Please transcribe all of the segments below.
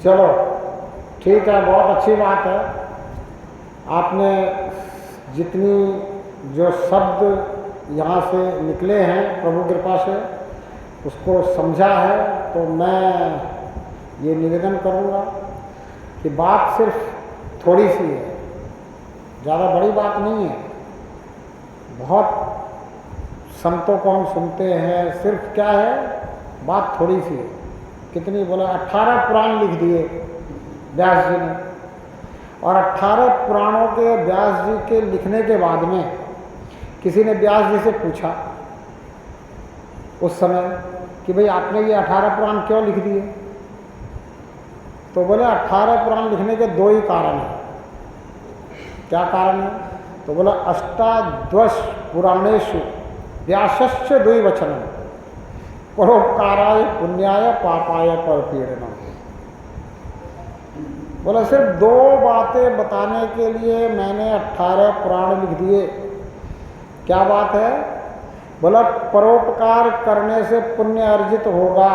चलो ठीक है, बहुत अच्छी बात है। आपने जितनी जो शब्द यहाँ से निकले हैं प्रभु कृपा से उसको समझा है, तो मैं ये निवेदन करूँगा कि बात सिर्फ थोड़ी सी है, ज़्यादा बड़ी बात नहीं है। बहुत संतों को हम सुनते हैं, सिर्फ क्या है, बात थोड़ी सी है। कितनी बोला, 18 पुराण लिख दिए व्यास जी ने, और 18 पुराणों के व्यास जी के लिखने के बाद में किसी ने व्यास जी से पूछा उस समय कि भाई आपने ये 18 पुराण क्यों लिख दिए? तो बोले 18 पुराण लिखने के दो ही कारण हैं। क्या कारण है? तो बोला अष्टादश पुराणेषु व्यासस्य द्विवचनम परोपकाराय पुण्याय पापाय परपीड़नम। बोला सिर्फ दो बातें बताने के लिए मैंने 18 पुराण लिख दिए। क्या बात है? बोला परोपकार करने से पुण्य अर्जित होगा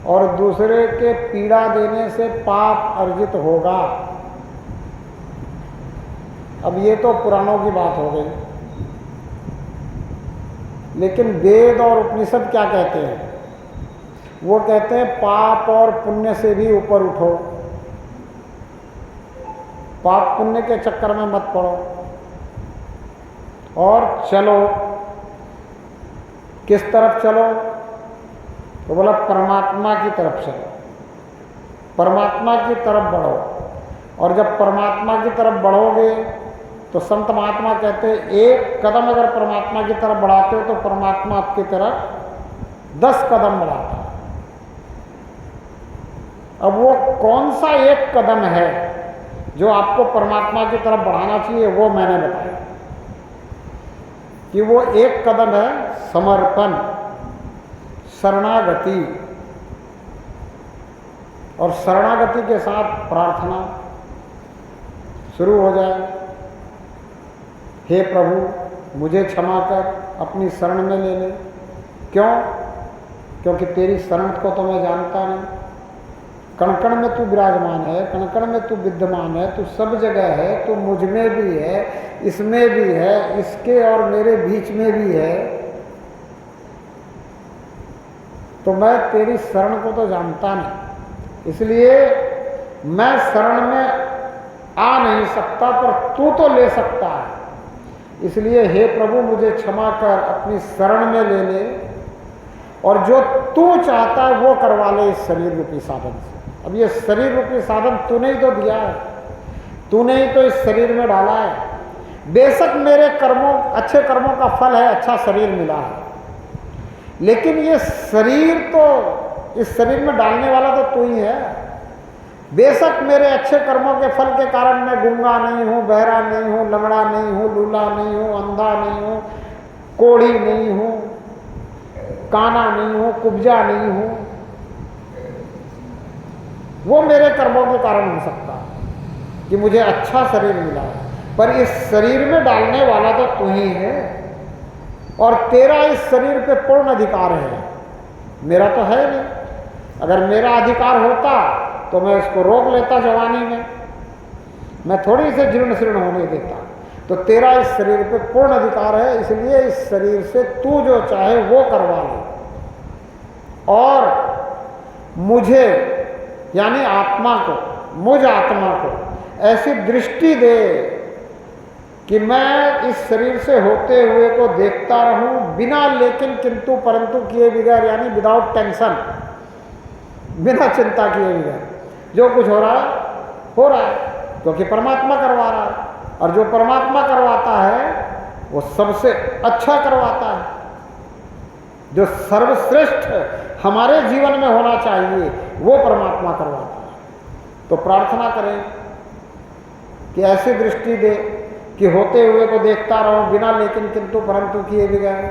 और दूसरे के पीड़ा देने से पाप अर्जित होगा। अब ये तो पुराणों की बात हो गई, लेकिन वेद और उपनिषद क्या कहते हैं? वो कहते हैं पाप और पुण्य से भी ऊपर उठो, पाप पुण्य के चक्कर में मत पड़ो और चलो। किस तरफ चलो? तो बोला परमात्मा की तरफ चलो, परमात्मा की तरफ बढ़ो। और जब परमात्मा की तरफ बढ़ोगे तो संत महात्मा कहते हैं एक कदम अगर परमात्मा की तरफ बढ़ाते हो तो परमात्मा आपकी तरफ 10 कदम बढ़ाता है। अब वो कौन सा एक कदम है जो आपको परमात्मा की तरफ बढ़ाना चाहिए, वो मैंने बताया कि वो एक कदम है समर्पण, शरणागति। और शरणागति के साथ प्रार्थना शुरू हो जाए, हे प्रभु मुझे क्षमा कर, अपनी शरण में ले ले। क्यों? क्योंकि तेरी शरण को तो मैं जानता नहीं। कण कण में तू विराजमान है, कण कण में तू विद्यमान है, तू सब जगह है, तू मुझ में भी है, इसमें भी है, इसके और मेरे बीच में भी है। तो मैं तेरी शरण को तो जानता नहीं, इसलिए मैं शरण में आ नहीं सकता, पर तू तो ले सकता है। इसलिए हे प्रभु मुझे क्षमा कर, अपनी शरण में ले ले और जो तू चाहता है वो करवा ले इस शरीर रूपी साधन से। अब ये शरीर रूपी साधन तूने ही तो दिया है, तूने ही तो इस शरीर में डाला है। बेशक मेरे कर्मों, अच्छे कर्मों का फल है, अच्छा शरीर मिला है, लेकिन ये शरीर तो, इस शरीर में डालने वाला तो तू ही है। बेशक मेरे अच्छे कर्मों के फल के कारण मैं गूंगा नहीं हूँ, बहरा नहीं हूँ, लंगड़ा नहीं हूँ, लूला नहीं हूँ, अंधा नहीं हूँ, कोढ़ी नहीं हूँ, काना नहीं हूँ, कुब्जा नहीं हूँ। वो मेरे कर्मों के कारण हो सकता है कि मुझे अच्छा शरीर मिला है, पर इस शरीर में डालने वाला तो तू ही है और तेरा इस शरीर पे पूर्ण अधिकार है, मेरा तो है नहीं। अगर मेरा अधिकार होता तो मैं इसको रोक लेता जवानी में, मैं थोड़ी से जीर्ण शीर्ण होने देता। तो तेरा इस शरीर पे पूर्ण अधिकार है, इसलिए इस शरीर से तू जो चाहे वो करवा ले और मुझे यानी आत्मा को, मुझ आत्मा को ऐसी दृष्टि दे कि मैं इस शरीर से होते हुए को देखता रहूं, बिना लेकिन किंतु परंतु किए बगैर, यानी विदाउट टेंशन, बिना चिंता किए बगैर। जो कुछ हो रहा है क्योंकि परमात्मा करवा रहा है, और जो परमात्मा करवाता है वो सबसे अच्छा करवाता है। जो सर्वश्रेष्ठ हमारे जीवन में होना चाहिए वो परमात्मा करवाता है। तो प्रार्थना करें कि ऐसी दृष्टि दे कि होते हुए को देखता रहो, बिना लेकिन किंतु परंतु किए बगैर,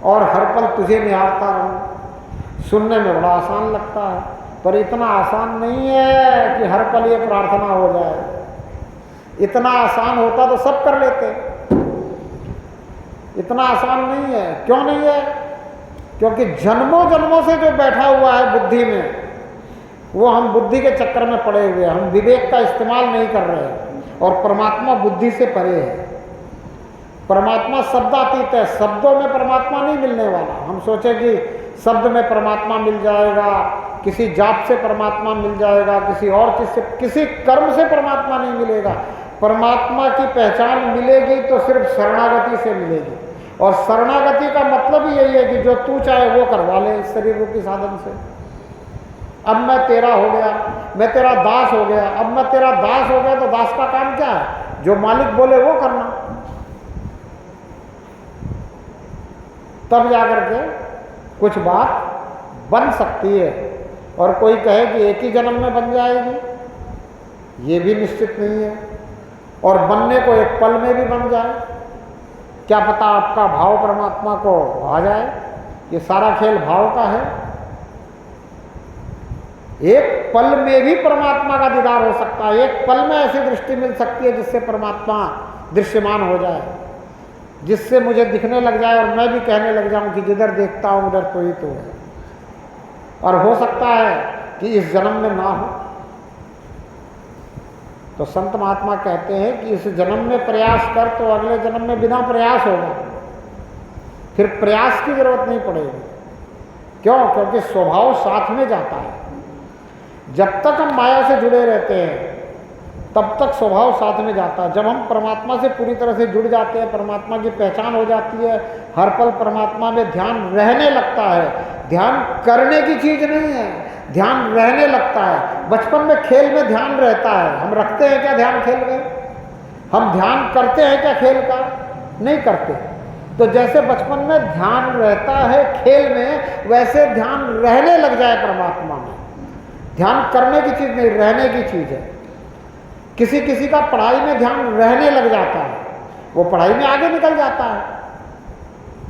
और हर पल तुझे निहारता रहूं। सुनने में बड़ा आसान लगता है, पर इतना आसान नहीं है कि हर पल ये प्रार्थना हो जाए। इतना आसान होता तो सब कर लेते, इतना आसान नहीं है। क्यों नहीं है? क्योंकि जन्मों जन्मों से जो बैठा हुआ है बुद्धि में वो हम बुद्धि के चक्कर में पड़े हुए हैं, हम विवेक का इस्तेमाल नहीं कर रहे हैं। और परमात्मा बुद्धि से परे है। परमात्मा शब्दातीत है, शब्दों में परमात्मा नहीं मिलने वाला। हम सोचे कि शब्द में परमात्मा मिल जाएगा, किसी जाप से परमात्मा मिल जाएगा, किसी और चीज से, किसी कर्म से परमात्मा नहीं मिलेगा। परमात्मा की पहचान मिलेगी तो सिर्फ शरणागति से मिलेगी। और शरणागति का मतलब ही यही है कि जो तू चाहे वो करवा ले इस शरीर रूपी साधन से। अब मैं तेरा हो गया, मैं तेरा दास हो गया। अब मैं तेरा दास हो गया तो दास का काम क्या है? जो मालिक बोले वो करना। तब जाकर के कुछ बात बन सकती है। और कोई कहे कि एक ही जन्म में बन जाएगी, ये भी निश्चित नहीं है। और बनने को एक पल में भी बन जाए, क्या पता आपका भाव परमात्मा को आ जाए। ये सारा खेल भाव का है। एक पल में भी परमात्मा का दीदार हो सकता है। एक पल में ऐसी दृष्टि मिल सकती है जिससे परमात्मा दृश्यमान हो जाए, जिससे मुझे दिखने लग जाए और मैं भी कहने लग जाऊं कि जिधर देखता हूं उधर तो ही तो है। और हो सकता है कि इस जन्म में ना हो। तो संत महात्मा कहते हैं कि इस जन्म में प्रयास कर तो अगले जन्म में बिना प्रयास होगा, फिर प्रयास की जरूरत नहीं पड़ेगी। क्यों? क्योंकि स्वभाव साथ में जाता है। जब तक हम माया से जुड़े रहते हैं तब तक स्वभाव साथ में जाता है। जब हम परमात्मा से पूरी तरह से जुड़ जाते हैं, परमात्मा की पहचान हो जाती है, हर पल परमात्मा में ध्यान रहने लगता है। ध्यान करने की चीज नहीं है, ध्यान रहने लगता है। बचपन में खेल में ध्यान रहता है, हम रखते हैं क्या ध्यान खेल में? हम ध्यान करते हैं क्या खेल का? नहीं करते। तो जैसे बचपन में ध्यान रहता है खेल में, वैसे ध्यान रहने लग जाए परमात्मा में। ध्यान करने की चीज नहीं, रहने की चीज है। किसी किसी का पढ़ाई में ध्यान रहने लग जाता है, वो पढ़ाई में आगे निकल जाता है।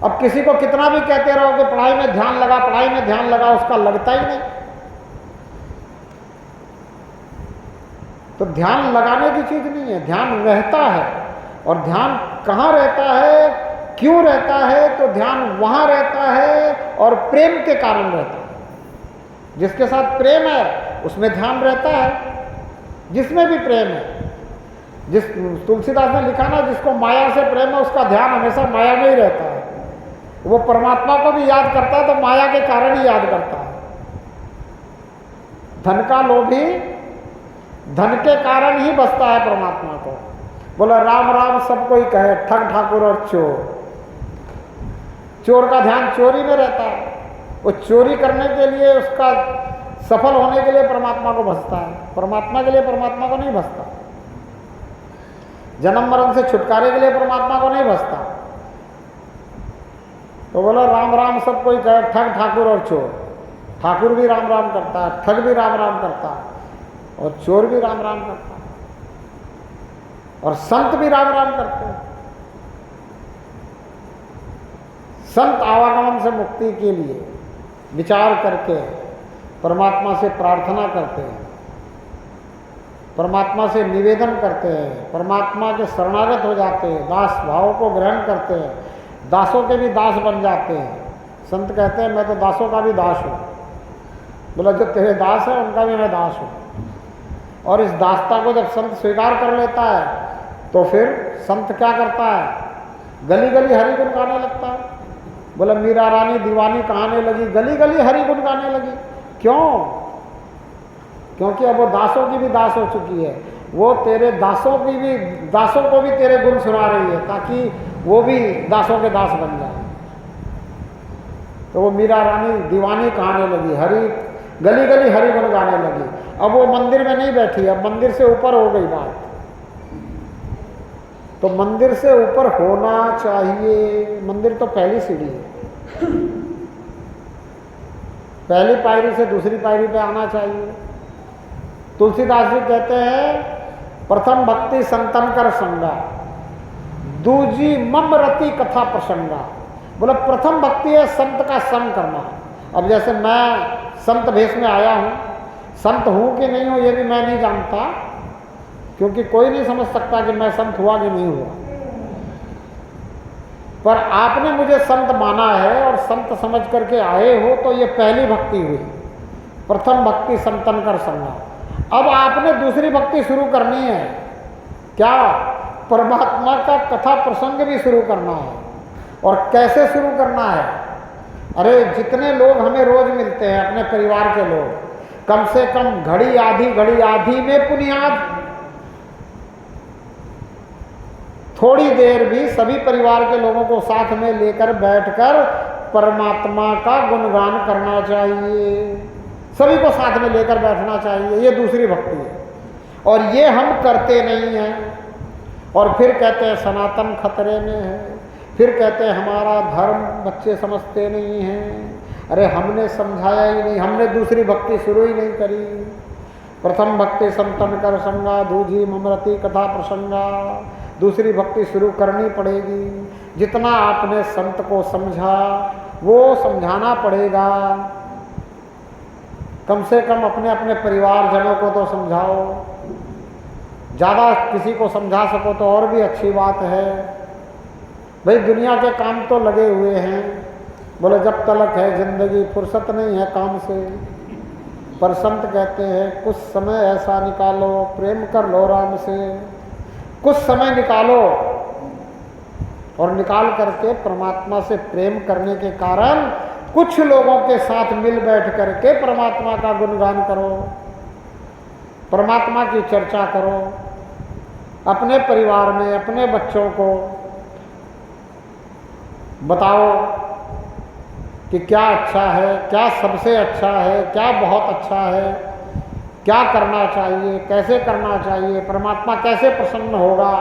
अब किसी को कितना भी कहते रहो कि पढ़ाई में ध्यान लगा, पढ़ाई में ध्यान लगा, उसका लगता ही नहीं। तो ध्यान लगाने की चीज नहीं है, ध्यान रहता है। और ध्यान कहाँ रहता है, क्यों रहता है? तो ध्यान वहां रहता है और प्रेम के कारण रहता है। जिसके साथ प्रेम है उसमें ध्यान रहता है, जिसमें भी प्रेम है। जिस तुलसीदास ने लिखा ना, जिसको माया से प्रेम है उसका ध्यान हमेशा माया में ही रहता है। वो परमात्मा को भी याद करता है तो माया के कारण ही याद करता है। धन का लोभी धन के कारण ही बसता है परमात्मा को। बोला राम राम सब कोई कहे, ठग ठाकुर और चोर। चोर का ध्यान चोरी में रहता है। वो चोरी करने के लिए, उसका सफल होने के लिए परमात्मा को भसता है, परमात्मा के लिए परमात्मा को नहीं भसता। जन्म मरण से छुटकारे के लिए परमात्मा को नहीं भसता। तो बोला राम राम सब कोई कहे, ठग ठाकुर और चोर। ठाकुर भी राम राम करता है, ठग भी राम राम करता है, और चोर भी राम राम करता है, और संत भी राम राम करते हैं। संत आवागमन से मुक्ति के लिए विचार करके परमात्मा से प्रार्थना करते हैं, परमात्मा से निवेदन करते हैं, परमात्मा के शरणागत हो जाते हैं, दास भाव को ग्रहण करते हैं, दासों के भी दास बन जाते हैं। संत कहते हैं मैं तो दासों का भी दास हूँ। बोला जो तेरे दास है उनका भी मैं दास हूँ। और इस दासता को जब संत स्वीकार कर लेता है तो फिर संत क्या करता है? गली गली हरि गुण गाने लगता है। बोला मीरा रानी दीवानी कहाने लगी, गली गली हरि गुण गाने लगी। क्यों? क्योंकि अब वो दासों की भी दास हो चुकी है। वो तेरे दासों को भी तेरे गुण सुना रही है, ताकि वो भी दासों के दास बन जाए। तो वो मीरा रानी दीवानी कहाने लगी, गली गली हरि गुण गाने लगी। अब वो मंदिर में नहीं बैठी, अब मंदिर से ऊपर हो गई बात। तो मंदिर से ऊपर होना चाहिए। मंदिर तो पहली सीढ़ी है, पहली पायरी से दूसरी पायरी पे आना चाहिए। तुलसीदास जी कहते हैं प्रथम भक्ति संतन कर संगा, दूजी मम रति कथा प्रसंगा। बोला प्रथम भक्ति है संत का संग करना। अब जैसे मैं संत भेष में आया हूँ, संत हूँ कि नहीं हूँ ये भी मैं नहीं जानता, क्योंकि कोई नहीं समझ सकता कि मैं संत हुआ कि नहीं हुआ। पर आपने मुझे संत माना है और संत समझ करके आए हो, तो ये पहली भक्ति हुई। प्रथम भक्ति संतन कर संगा। अब आपने दूसरी भक्ति शुरू करनी है। क्या? परमात्मा का कथा प्रसंग भी शुरू करना है। और कैसे शुरू करना है? अरे जितने लोग हमें रोज मिलते हैं, अपने परिवार के लोग, कम से कम घड़ी आधी में पुनियाद थोड़ी देर भी सभी परिवार के लोगों को साथ में लेकर बैठकर परमात्मा का गुणगान करना चाहिए। सभी को साथ में लेकर बैठना चाहिए। ये दूसरी भक्ति है। और ये हम करते नहीं हैं। और फिर कहते हैं सनातन खतरे में है, फिर कहते हैं हमारा धर्म बच्चे समझते नहीं हैं। अरे हमने समझाया ही नहीं, हमने दूसरी भक्ति शुरू ही नहीं करी। प्रथम भक्ति संतन कर संगा, दूजी ममरति कथा प्रसंगा। दूसरी भक्ति शुरू करनी पड़ेगी। जितना आपने संत को समझा वो समझाना पड़ेगा। कम से कम अपने अपने परिवारजनों को तो समझाओ। ज़्यादा किसी को समझा सको तो और भी अच्छी बात है। भाई दुनिया के काम तो लगे हुए हैं। बोले जब तलक है जिंदगी फुर्सत नहीं है काम से। पर संत कहते हैं कुछ समय ऐसा निकालो, प्रेम कर लो राम से। कुछ समय निकालो और निकाल करके परमात्मा से प्रेम करने के कारण कुछ लोगों के साथ मिल बैठ करके परमात्मा का गुणगान करो, परमात्मा की चर्चा करो। अपने परिवार में अपने बच्चों को बताओ कि क्या अच्छा है, क्या सबसे अच्छा है, क्या बहुत अच्छा है, क्या करना चाहिए, कैसे करना चाहिए, परमात्मा कैसे प्रसन्न होगा,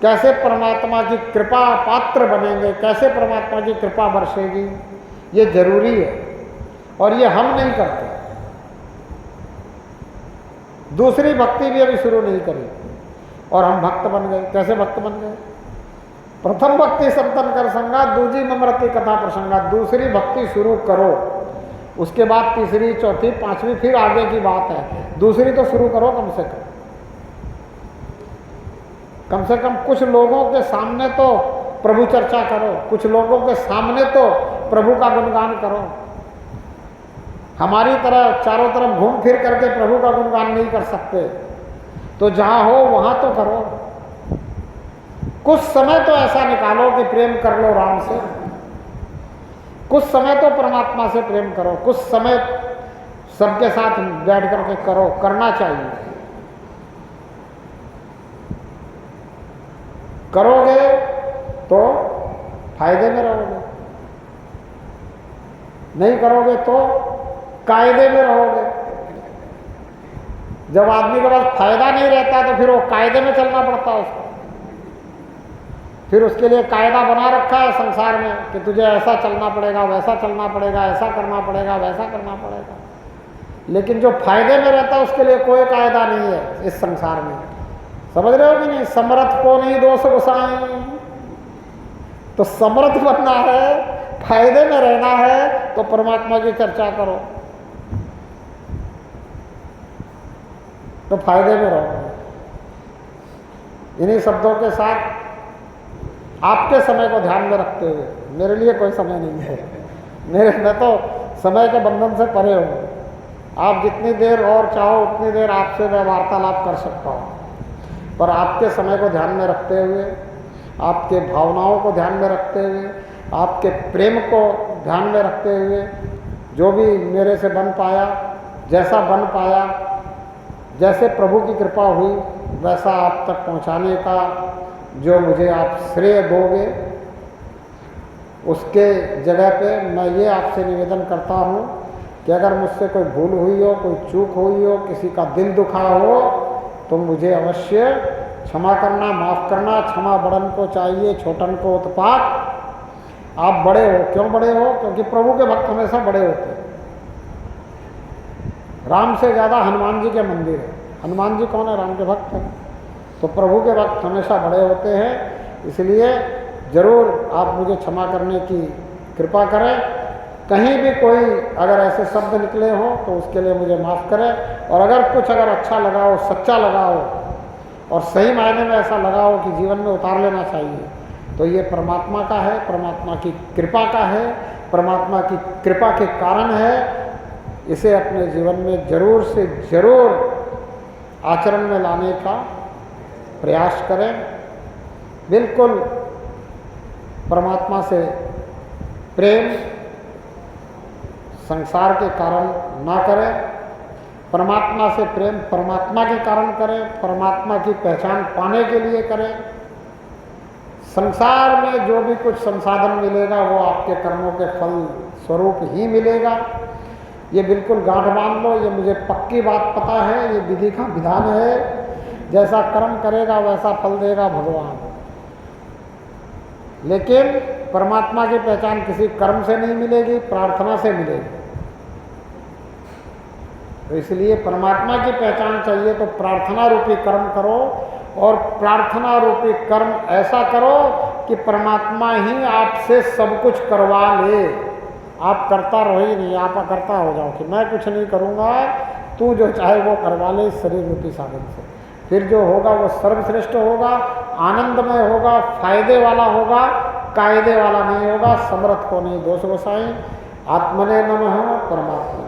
कैसे परमात्मा की कृपा पात्र बनेंगे, कैसे परमात्मा की कृपा बरसेगी। ये जरूरी है और ये हम नहीं करते। दूसरी भक्ति भी अभी शुरू नहीं करी और हम भक्त बन गए। कैसे भक्त बन गए? प्रथम भक्ति संतन कर संगा, दूजी ममरति कथा प्रसंगा। दूसरी भक्ति शुरू करो, उसके बाद तीसरी, चौथी, पांचवी, फिर आगे की बात है। दूसरी तो शुरू करो कम से कम। कम से कम कुछ लोगों के सामने तो प्रभु चर्चा करो, कुछ लोगों के सामने तो प्रभु का गुणगान करो। हमारी तरह चारों तरफ घूम फिर करके प्रभु का गुणगान नहीं कर सकते, तो जहां हो वहां तो करो। कुछ समय तो ऐसा निकालो कि प्रेम कर लो राम से। कुछ समय तो परमात्मा से प्रेम करो। कुछ समय सबके साथ बैठ करके करो, करना चाहिए। करोगे तो फायदे में रहोगे, नहीं करोगे तो कायदे में रहोगे। जब आदमी के पास फायदा नहीं रहता तो फिर वो कायदे में चलना पड़ता है उसको। फिर उसके लिए कायदा बना रखा है संसार में कि तुझे ऐसा चलना पड़ेगा, वैसा चलना पड़ेगा, ऐसा करना पड़ेगा, वैसा करना पड़ेगा। लेकिन जो फायदे में रहता है उसके लिए कोई कायदा नहीं है इस संसार में। समझ रहे हो कि नहीं? समर्थ को नहीं दोष गुसाएं। तो समर्थ बनना है, फायदे में रहना है तो परमात्मा की चर्चा करो, तो फायदे में रहो। इन्हीं शब्दों के साथ आपके समय को ध्यान में रखते हुए, मेरे लिए कोई समय नहीं है, मैं तो समय के बंधन से परे हूँ। आप जितनी देर और चाहो उतनी देर आपसे मैं वार्तालाप कर सकता हूँ, पर आपके समय को ध्यान में रखते हुए, आपके भावनाओं को ध्यान में रखते हुए, आपके प्रेम को ध्यान में रखते हुए, जो भी मेरे से बन पाया, जैसा बन पाया, जैसे प्रभु की कृपा हुई, वैसा आप तक पहुँचाने का जो मुझे आप श्रेय दोगे, उसके जगह पे मैं ये आपसे निवेदन करता हूँ कि अगर मुझसे कोई भूल हुई हो, कोई चूक हुई हो, किसी का दिल दुखा हो, तो मुझे अवश्य क्षमा करना, माफ़ करना। क्षमा बड़न को चाहिए, छोटन को उत्पात। आप बड़े हो, क्यों बड़े हो? क्योंकि प्रभु के भक्त हमेशा बड़े होते हैं। राम से ज़्यादा हनुमान जी के मंदिर है। हनुमान जी कौन है? राम के भक्त हैं। तो प्रभु के भक्त हमेशा बड़े होते हैं, इसलिए ज़रूर आप मुझे क्षमा करने की कृपा करें। कहीं भी कोई अगर ऐसे शब्द निकले हों तो उसके लिए मुझे माफ़ करें। और अगर अच्छा लगा हो, सच्चा लगा हो और सही मायने में ऐसा लगा हो कि जीवन में उतार लेना चाहिए, तो ये परमात्मा का है, परमात्मा की कृपा का है, परमात्मा की कृपा के कारण है इसे अपने जीवन में जरूर से जरूर आचरण में लाने का प्रयास करें। बिल्कुल परमात्मा से प्रेम संसार के कारण ना करें, परमात्मा से प्रेम परमात्मा के कारण करें, परमात्मा की पहचान पाने के लिए करें। संसार में जो भी कुछ संसाधन मिलेगा वो आपके कर्मों के फल स्वरूप ही मिलेगा। ये बिल्कुल गांठ बांध लो, ये मुझे पक्की बात पता है, ये विधि का विधान है। जैसा कर्म करेगा वैसा फल देगा भगवान। लेकिन परमात्मा की पहचान किसी कर्म से नहीं मिलेगी, प्रार्थना से मिलेगी। तो इसलिए परमात्मा की पहचान चाहिए तो प्रार्थना रूपी कर्म करो, और प्रार्थना रूपी कर्म ऐसा करो कि परमात्मा ही आपसे सब कुछ करवा ले। आप करता रहो ही नहीं, आप अकर्ता हो जाओ कि मैं कुछ नहीं करूँगा, तू जो चाहे वो करवा ले शरीर रूपी साधन से। फिर जो होगा वो सर्वश्रेष्ठ होगा, आनंदमय होगा, फायदे वाला होगा, कायदे वाला नहीं होगा। समर्थ को नहीं दोष गोसाई। आत्मने नमः, परमात्मा